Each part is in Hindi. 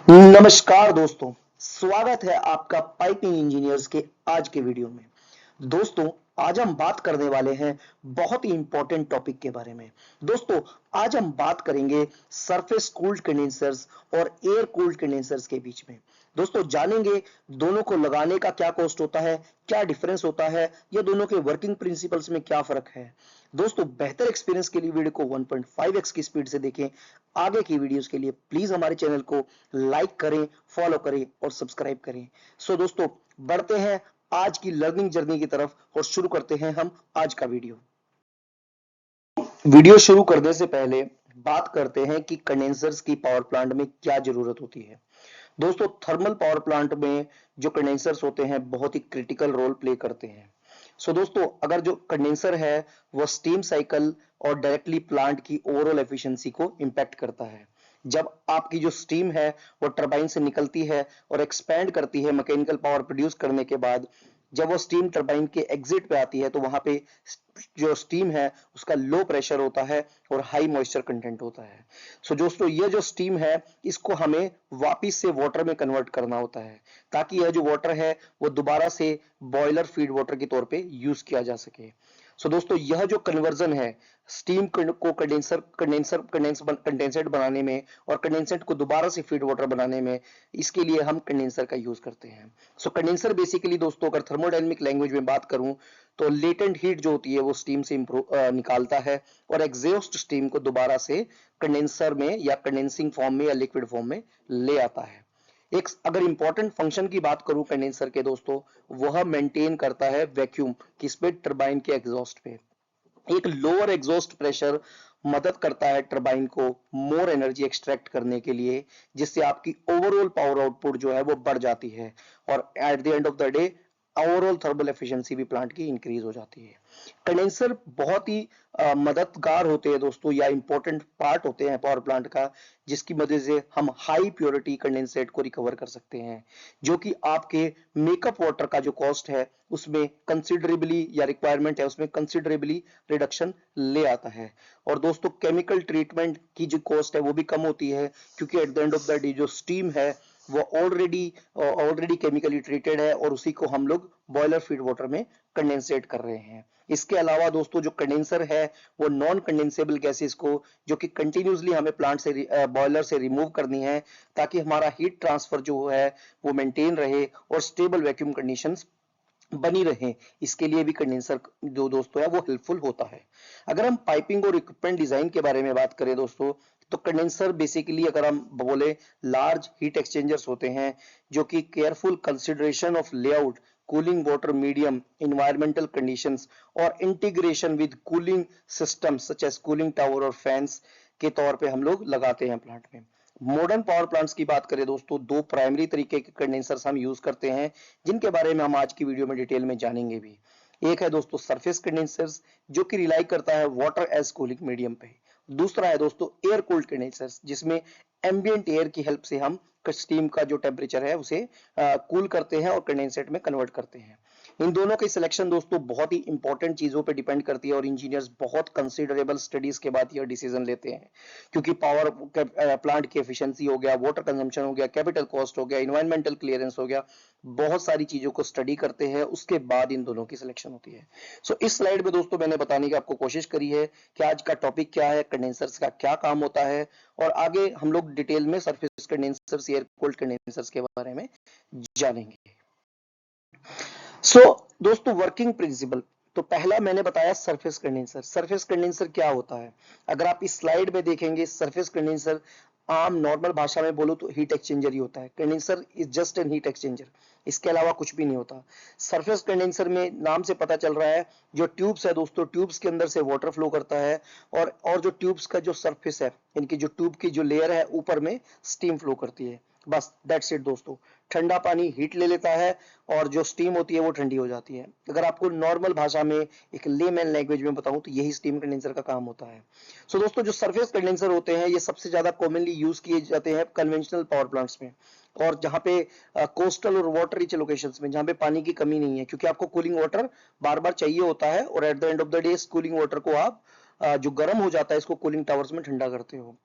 नमस्कार दोस्तों, स्वागत है आपका पाइपिंग इंजीनियर्स के आज के वीडियो में। दोस्तों, आज हम बात करने वाले हैं बहुत ही इंपॉर्टेंट टॉपिक के बारे में। दोस्तों, आज हम बात करेंगे सरफेस कूल्ड कंडेंसर्स और एयर कूल्ड कंडेंसर्स के बीच में। दोस्तों, जानेंगे दोनों को लगाने का क्या कॉस्ट होता है, क्या डिफरेंस होता है, या दोनों के वर्किंग प्रिंसिपल्स में क्या फर्क है। दोस्तों, बेहतर एक्सपीरियंस के लिए वीडियो को 1.5x की स्पीड से देखें। आगे की वीडियोस के लिए प्लीज हमारे चैनल को लाइक करें, फॉलो करें और सब्सक्राइब करें। दोस्तों, बढ़ते हैं आज की लर्निंग जर्नी की तरफ और शुरू करते हैं हम आज का वीडियो। वीडियो शुरू करने से पहले बात करते हैं कि कंडेंसर्स की पावर प्लांट में क्या जरूरत होती है। दोस्तों, थर्मल पावर प्लांट में जो कंडेंसर्स होते हैं बहुत ही क्रिटिकल रोल प्ले करते हैं। दोस्तों, अगर जो कंडेंसर है वो स्टीम साइकिल और डायरेक्टली प्लांट की ओवरऑल एफिशिएंसी को इंपैक्ट करता है। जब आपकी जो स्टीम है वो टरबाइन से निकलती है और एक्सपैंड करती है मैकेनिकल पावर प्रोड्यूस करने के बाद, जब वो स्टीम टरबाइन के एग्जिट पे आती है तो वहां पे जो स्टीम है उसका लो प्रेशर होता है और हाई मॉइस्चर कंटेंट होता है। दोस्तों, ये जो स्टीम है इसको हमें वापिस से वाटर में कन्वर्ट करना होता है ताकि यह जो वाटर है वो दोबारा से बॉयलर फीड वाटर के तौर पे यूज किया जा सके। दोस्तों, यह जो कन्वर्जन है स्टीम को कंडेंसेट बनाने में और कंडेंसेट को दोबारा से फीड वाटर बनाने में, इसके लिए हम कंडेंसर का यूज करते हैं। कंडेंसर बेसिकली दोस्तों, अगर थर्मोडायनेमिक लैंग्वेज में बात करूं तो लेटेंट हीट जो होती है वो स्टीम से निकालता है और एग्जॉस्ट स्टीम को दोबारा से कंडेंसर में या कंडेंसिंग फॉर्म में या लिक्विड फॉर्म में ले आता है। एक अगर इंपॉर्टेंट फंक्शन की बात करूं कंडेंसर के दोस्तों, वह मेंटेन करता है वैक्यूम किस पे, टरबाइन के एग्जॉस्ट पे। एक लोअर एग्जॉस्ट प्रेशर मदद करता है टरबाइन को मोर एनर्जी एक्सट्रैक्ट करने के लिए, जिससे आपकी ओवरऑल पावर आउटपुट जो है वो बढ़ जाती है और at the end of the day overall thermal efficiency भी प्लांट की इंक्रीज हो जाती है। कंडेंसर बहुत ही मददगार होते हैं दोस्तों, या इंपॉर्टेंट पार्ट होते हैं पावर प्लांट का, जिसकी मदद से हम हाई प्योरिटी कंडेंसेट को रिकवर कर सकते हैं, जो कि आपके मेकअप वाटर का जो कॉस्ट है उसमें कंसिडरेबली, या रिक्वायरमेंट है उसमें कंसिडरेबली रिडक्शन ले आता है। और दोस्तों, केमिकल ट्रीटमेंट की जो कॉस्ट है वो भी कम होती है, क्योंकि at the end of the day जो स्टीम है वो ऑलरेडी केमिकली ट्रीटेड है और उसी को हम लोग बॉयलर फीड वाटर में कंडेंसेट कर रहे हैं। इसके अलावा दोस्तों, जो कंडेंसर है वो नॉन कंडेंसेबल गैसेस को, जो कि कंटिन्यूसली हमें प्लांट से बॉयलर से रिमूव करनी है ताकि हमारा हीट ट्रांसफर जो है वो मेंटेन रहे और स्टेबल वैक्यूम कंडीशंस बनी रहे, इसके लिए भी कंडेंसर जो दोस्तों है वो हेल्पफुल होता है। अगर हम पाइपिंग और इक्विपमेंट डिजाइन के बारे में बात करें दोस्तों, तो कंडेंसर बेसिकली अगर हम बोले लार्ज हीट एक्सचेंजर्स होते हैं, जो कि careful consideration of layout, cooling water medium, environmental conditions और integration with cooling systems such as cooling tower और फैंस के तौर पे हम लोग लगाते हैं प्लांट में। मॉडर्न पावर प्लांट्स की बात करें दोस्तों, दो प्राइमरी तरीके के कंडेंसर्स हम यूज करते हैं, जिनके बारे में हम आज की वीडियो में डिटेल में जानेंगे भी। एक है दोस्तों सरफेस कंडेंसर्स, जो कि रिलाई करता है वाटर एज कूलिंग मीडियम पे। दूसरा है दोस्तों एयर कूल्ड कंडेंसर्स, जिसमें एम्बिएंट एयर की हेल्प से हम स्टीम का जो टेम्परेचर है उसे कूल करते हैं और कंडेंसेट में कन्वर्ट करते हैं। इन दोनों की सिलेक्शन दोस्तों बहुत ही इंपॉर्टेंट चीजों पे डिपेंड करती है और इंजीनियर्स बहुत कंसिडरेबल स्टडीज के बाद यह डिसीजन लेते हैं, क्योंकि पावर प्लांट की एफिशिएंसी हो गया, वाटर कंजम्पशन हो गया, कैपिटल कॉस्ट हो गया, इन्वायरमेंटल क्लियरेंस हो गया, बहुत सारी चीजों को स्टडी करते हैं, उसके बाद इन दोनों की सिलेक्शन होती है। इस स्लाइड में दोस्तों मैंने बताने की आपको कोशिश करी है कि आज का टॉपिक क्या है, कंडेंसर्स का क्या काम होता है, और आगे हम लोग डिटेल में surface condensers, air cooled condensers के बारे में जानेंगे। दोस्तों, वर्किंग प्रिंसिपल, तो पहला मैंने बताया सरफेस कंडेंसर। सरफेस कंडेंसर क्या होता है, अगर आप इस स्लाइड में देखेंगे, सरफेस कंडेंसर आम नॉर्मल भाषा में बोलो तो हीट एक्सचेंजर ही होता है। Condenser is just an heat exchanger, इसके अलावा कुछ भी नहीं होता। सरफेस कंडेंसर में नाम से पता चल रहा है, जो ट्यूब्स है दोस्तों, ट्यूब्स के अंदर से वाटर फ्लो करता है और जो ट्यूब्स का जो सरफेस है, इनकी जो ट्यूब की जो लेयर है ऊपर में स्टीम फ्लो करती है, बस दैट्स इट दोस्तों। ठंडा पानी हीट ले लेता है और जो स्टीम होती है वो ठंडी हो जाती है। अगर आपको नॉर्मल भाषा में एक लेमैन लैंग्वेज में बताऊं तो यही स्टीम कंडेंसर का काम होता है। दोस्तों, जो सरफेस कंडेंसर होते हैं ये सबसे ज्यादा कॉमनली यूज किए जाते हैं कन्वेंशनल पावर प्लांट्स में, और जहां पे कोस्टल और वाटर रिच लोकेशंस में, जहां पे पानी की कमी नहीं है, क्योंकि आपको कूलिंग वाटर बार बार चाहिए होता है और at the end of the day cooling water को आप जो गर्म हो जाता है इसको कूलिंग टावर्स में ठंडा करते हो।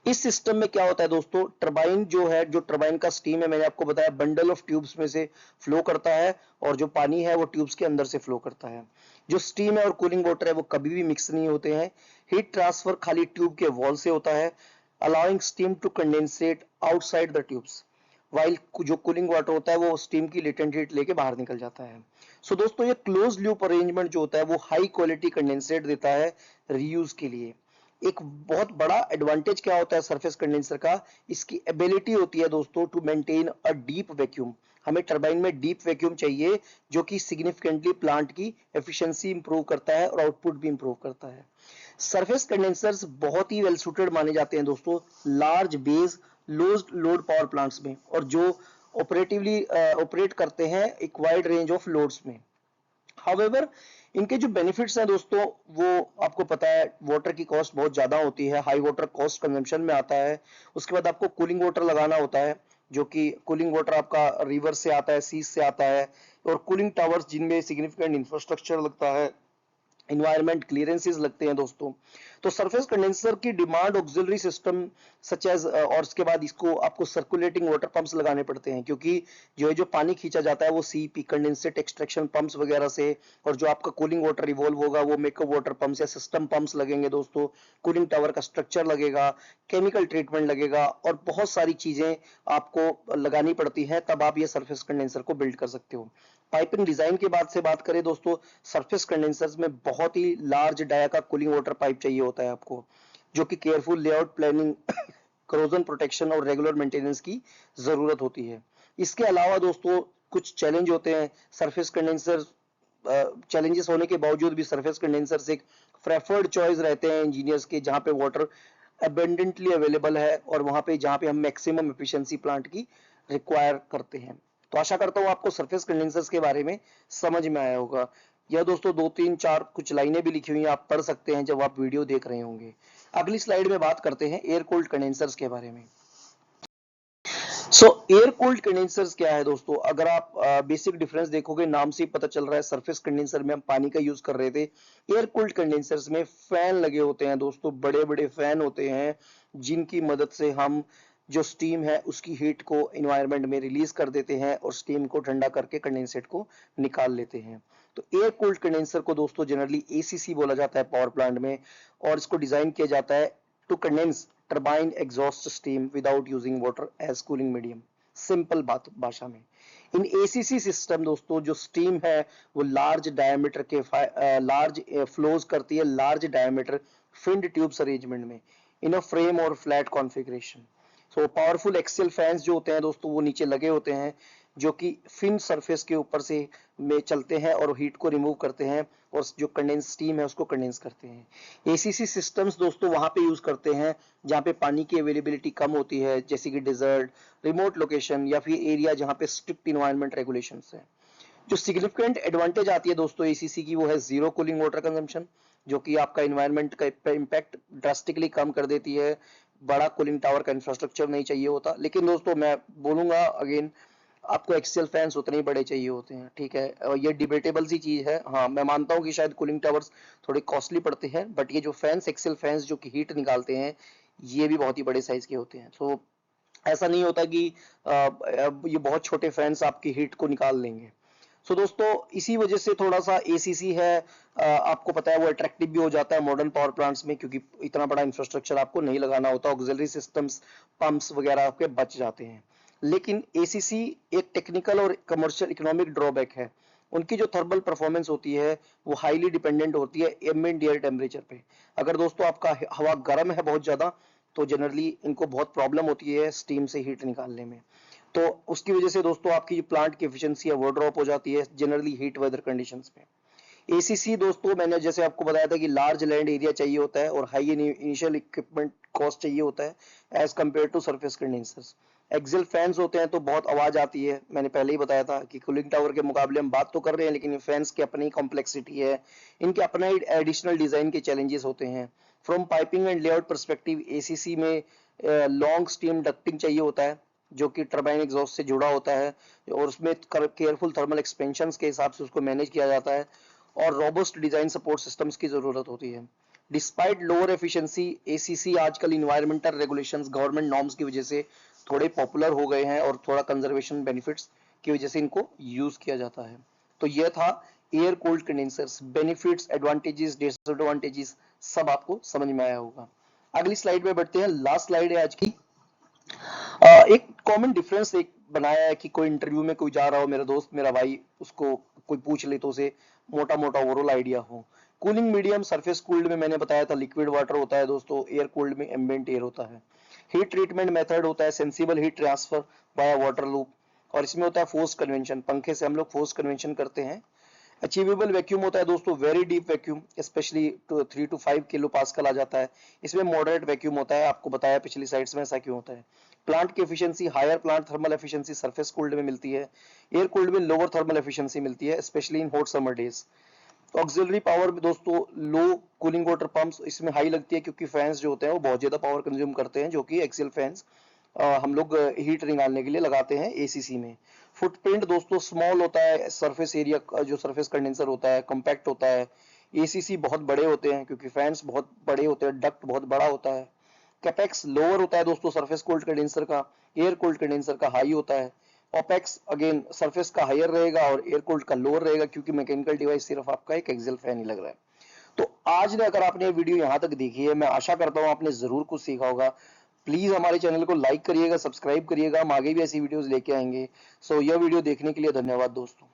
इस सिस्टम में क्या होता है दोस्तों, टरबाइन जो है, जो टरबाइन का स्टीम है, मैंने आपको बताया बंडल ऑफ ट्यूब्स में से फ्लो करता है और जो पानी है वो ट्यूब्स के अंदर से फ्लो करता है। जो स्टीम है और कूलिंग वाटर है वो कभी भी मिक्स नहीं होते हैं। हीट ट्रांसफर खाली ट्यूब के वॉल से होता है, allowing steam to condensate outside the tubes, while जो कूलिंग वाटर होता है वो स्टीम की लेटेंट हीट लेके बाहर निकल जाता है। सो दोस्तों ये क्लोज लूप अरेंजमेंट जो होता है वो हाई क्वालिटी कंडेंसेट देता है रीयूज के लिए। एक बहुत बड़ा एडवांटेज क्या होता है सरफेस कंडेंसर का, इसकी एबिलिटी होती है दोस्तों to maintain a deep vacuum. हमें टरबाइन में डीप वैक्यूम चाहिए जो कि सिग्निफिकेंटली प्लांट की एफिशिएंसी इंप्रूव करता है और आउटपुट भी इंप्रूव करता है। सरफेस कंडेंसर्स बहुत ही वेल सूटेड माने जाते हैं दोस्तों लार्ज बेस लो लोड पावर प्लांट्स में, और जो ऑपरेटिवली ऑपरेट करते हैं एक वाइड रेंज ऑफ लोड्स में। हाउएवर इनके जो बेनिफिट्स हैं दोस्तों, वो आपको पता है वाटर की कॉस्ट बहुत ज्यादा होती है, हाई वाटर कॉस्ट कंजम्पशन में आता है। उसके बाद आपको कूलिंग वाटर लगाना होता है, जो कि कूलिंग वाटर आपका रिवर से आता है, सीज से आता है, और कूलिंग टावर्स जिनमें सिग्निफिकेंट इंफ्रास्ट्रक्चर लगता है, इन्वायरमेंट क्लियरेंसेस लगते हैं दोस्तों। तो सरफेस कंडेंसर की demand auxiliary system such as, और उसके बाद इसको आपको सर्कुलेटिंग वाटर पंप्स लगाने पड़ते हैं, क्योंकि जो पानी खींचा जाता है वो सीपी कंडेंसेट एक्सट्रैक्शन पंप्स वगैरह से, और जो आपका कूलिंग वाटर रिवॉल्व होगा वो मेकअप वाटर पंप्स या सिस्टम पंप्स लगेंगे दोस्तों, कूलिंग टावर का स्ट्रक्चर लगेगा, केमिकल ट्रीटमेंट लगेगा, और बहुत सारी चीजें आपको लगानी पड़ती है, तब आप ये सरफेस कंडेंसर को बिल्ड कर सकते हो। पाइपिंग डिजाइन के बाद से बात करें दोस्तों, सरफेस कंडेंसर्स में बहुत ही लार्ज डाया का कूलिंग वाटर पाइप चाहिए होता है आपको, जो कि careful layout planning, corrosion protection और रेगुलर मेंटेनेंस की जरूरत होती है। इसके अलावा दोस्तों कुछ चैलेंज होते हैं सरफेस कंडेंसर, चैलेंजेस होने के बावजूद भी सरफेस कंडेंसर्स एक प्रेफर्ड चॉइस रहते हैं इंजीनियर्स के, जहां पे वाटर अबेंडेंटली अवेलेबल है और वहां पे जहां पे हम मैक्सिमम एफिशिएंसी प्लांट की रिक्वायर करते हैं। तो आशा करता हूं आपको सरफेस कंडेंसर्स के बारे में समझ में आया होगा। यह दोस्तों दो तीन चार कुछ लाइनें भी लिखी हुई हैं, आप पढ़ सकते हैं जब आप वीडियो देख रहे होंगे। अगली स्लाइड में बात करते हैं एयर कूल्ड कंडेंसर्स के बारे में। सो एयर कूल्ड कंडेंसर्स क्या है दोस्तों, अगर आप बेसिक डिफरेंस देखोगे, नाम से ही पता चल रहा है, सरफेस कंडेंसर में हम पानी का यूज कर रहे थे, एयर कूल्ड कंडेंसर्स में फैन लगे होते हैं दोस्तों, बड़े बड़े फैन होते हैं जिनकी मदद से हम जो स्टीम है उसकी हीट को एनवायरनमेंट में रिलीज कर देते हैं और स्टीम को ठंडा करके कंडेंसेट को निकाल लेते हैं। तो एयर कूल्ड कंडेंसर को दोस्तों जनरली एसीसी बोला जाता है पावर प्लांट में, और इसको डिजाइन किया जाता है to condense turbine exhaust steam without using water as cooling medium. Simple बात भाषा में, इन एसीसी सिस्टम दोस्तों जो स्टीम है वो लार्ज डायमीटर के लार्ज फ्लोज करती है, large diameter finned tubes arrangement में इन अ फ्रेम और flat configuration. So powerful axial fans जो होते हैं दोस्तों वो नीचे लगे होते हैं, जो कि फिन सरफेस के ऊपर से में चलते हैं और हीट को रिमूव करते हैं और जो कंडेंस स्टीम है उसको कंडेंस करते हैं। एसीसी सिस्टम्स दोस्तों वहां पे यूज करते हैं जहां पे पानी की अवेलेबिलिटी कम होती है, जैसे कि डिजर्ट, रिमोट लोकेशन या फिर एरिया जहां पे स्ट्रिक्ट इन्वायरमेंट रेगुलेशंस है। जो सिग्निफिकेंट एडवांटेज आती है दोस्तों एसीसी की, वो है जीरो कूलिंग वाटर कंजम्पशन, जो कि आपका इन्वायरमेंट का इम्पैक्ट ड्रास्टिकली कम कर देती है। बड़ा कूलिंग टावर का इंफ्रास्ट्रक्चर नहीं चाहिए होता, लेकिन दोस्तों मैं बोलूंगा अगेन, आपको एक्सेल फैंस उतने ही बड़े चाहिए होते हैं, ठीक है, और ये डिबेटेबल सी चीज है। हाँ मैं मानता हूँ कि शायद कूलिंग टावर्स थोड़े कॉस्टली पड़ते हैं, बट ये जो फैंस एक्सेल फैंस जो कि हीट निकालते हैं ये भी बहुत ही बड़े साइज के होते हैं। सो ऐसा नहीं होता कि ये बहुत छोटे फैंस आपकी हीट को निकाल लेंगे। सो दोस्तों इसी वजह से थोड़ा सा एसीसी है, आपको पता है वो अट्रैक्टिव भी हो जाता है मॉडर्न पावर प्लांट्स में, क्योंकि इतना बड़ा इंफ्रास्ट्रक्चर आपको नहीं लगाना होता, ऑक्सिलरी सिस्टम्स पंप्स वगैरह आपके बच जाते हैं। लेकिन एसीसी एक टेक्निकल और कमर्शियल इकोनॉमिक ड्रॉबैक है, उनकी जो थर्मल परफॉर्मेंस होती है वो हाईली डिपेंडेंट होती है एम्बिएंट एयर टेम्परेचर पे। अगर दोस्तों आपका हवा गर्म है बहुत ज्यादा, तो जनरली इनको बहुत प्रॉब्लम होती है स्टीम से हीट निकालने में, तो उसकी वजह से दोस्तों आपकी जो प्लांट की एफिशिएंसी है वो ड्रॉप हो जाती है जनरली हीट वेदर कंडीशंस में। एसीसी दोस्तों मैंने जैसे आपको बताया था कि लार्ज लैंड एरिया चाहिए होता है और हाई इनिशियल इक्विपमेंट कॉस्ट चाहिए होता है as compare to surface condensers. Axial fans होते हैं तो बहुत आवाज आती है, मैंने पहले ही बताया था कि कूलिंग टावर के मुकाबले हम बात तो कर रहे हैं, लेकिन फैंस की अपनी कॉम्प्लेक्सिटी है, इनके अपना ही एडिशनल डिजाइन के चैलेंजेस होते हैं। From piping and layout perspective ACC में लॉन्ग स्टीम डक्टिंग चाहिए होता है, जो कि टरबाइन एग्जॉस्ट से जुड़ा होता है, और उसमें केयरफुल थर्मल एक्सपेंशन के हिसाब से उसको मैनेज किया जाता है, और रोबस्ट डिजाइन सपोर्ट सिस्टम्स की जरूरत होती है। डिस्पाइट लोअर एफिशिएंसी, एसीसी आजकल इन्वायरमेंटल रेगुलेशंस, गवर्नमेंट नॉर्म्स की वजह से थोड़े पॉपुलर हो गए हैं और थोड़ा कंजर्वेशन बेनिफिट्स की वजह से इनको यूज किया जाता है। तो यह था air cooled condensers, benefits, advantages, disadvantages सब आपको समझ में आया होगा। अगली स्लाइड में बढ़ते हैं, लास्ट स्लाइड है आज की। एक कॉमन डिफरेंस एक बनाया है कि कोई इंटरव्यू में कोई जा रहा हो, मेरा दोस्त मेरा भाई, उसको कोई पूछ ले तो उसे मोटा मोटा ओवरऑल आइडिया हो। कूलिंग मीडियम सरफेस कूल्ड में मैंने बताया था लिक्विड वाटर होता है दोस्तों, एयर कूल्ड में एम्बिएंट एयर होता है। हीट ट्रीटमेंट मेथड होता है sensible heat transfer via water loop, और इसमें होता है फोर्स कन्वेंशन, पंखे से हम लोग फोर्स कन्वेंशन करते हैं। अचीवेबल वैक्यूम होता है दोस्तों, very deep vacuum, specially 3 to 5 kilo pascal आ जाता है। इसमें मॉडरेट वैक्यूम होता है, आपको बताया पिछली साइड्स में ऐसा क्यों होता है। प्लांट की efficiency, higher plant thermal efficiency surface cooled में मिलती है, एयर कूल्ड में लोअर थर्मल एफिशिएंसी मिलती है, specially in hot summer days. Auxiliary power में दोस्तों लो कूलिंग वाटर पंप्स इसमें हाई लगती है, क्योंकि फैंस जो होते हैं वो बहुत ज्यादा पावर कंज्यूम करते हैं, जो कि एक्सियल फैंस हम लोग हीट निकालने के लिए लगाते हैं एसीसी में। फुटप्रिंट दोस्तों स्मॉल होता है, सरफेस एरिया जो सरफेस कंडेंसर होता है कॉम्पैक्ट होता है। एसीसी बहुत बड़े होते हैं क्योंकि फैंस बहुत बड़े होते हैं, डक्ट बहुत बड़ा होता है। कैपेक्स लोअर होता है दोस्तों सरफेस कोल्ड कंडेंसर का, एयर कोल्ड कंडेंसर का हाई होता है। ओपेक्स अगेन सरफेस का हायर रहेगा और एयर कोल्ड का लोअर रहेगा, क्योंकि मैकेनिकल डिवाइस सिर्फ आपका एक एक्सियल फैन ही लग रहा है। तो आज ने अगर आपने ये वीडियो यहाँ तक देखी है, मैं आशा करता हूँ आपने जरूर कुछ सीखा होगा। प्लीज हमारे चैनल को लाइक करिएगा, सब्सक्राइब करिएगा, हम आगे भी ऐसी वीडियोस लेके आएंगे। सो यह वीडियो देखने के लिए धन्यवाद दोस्तों।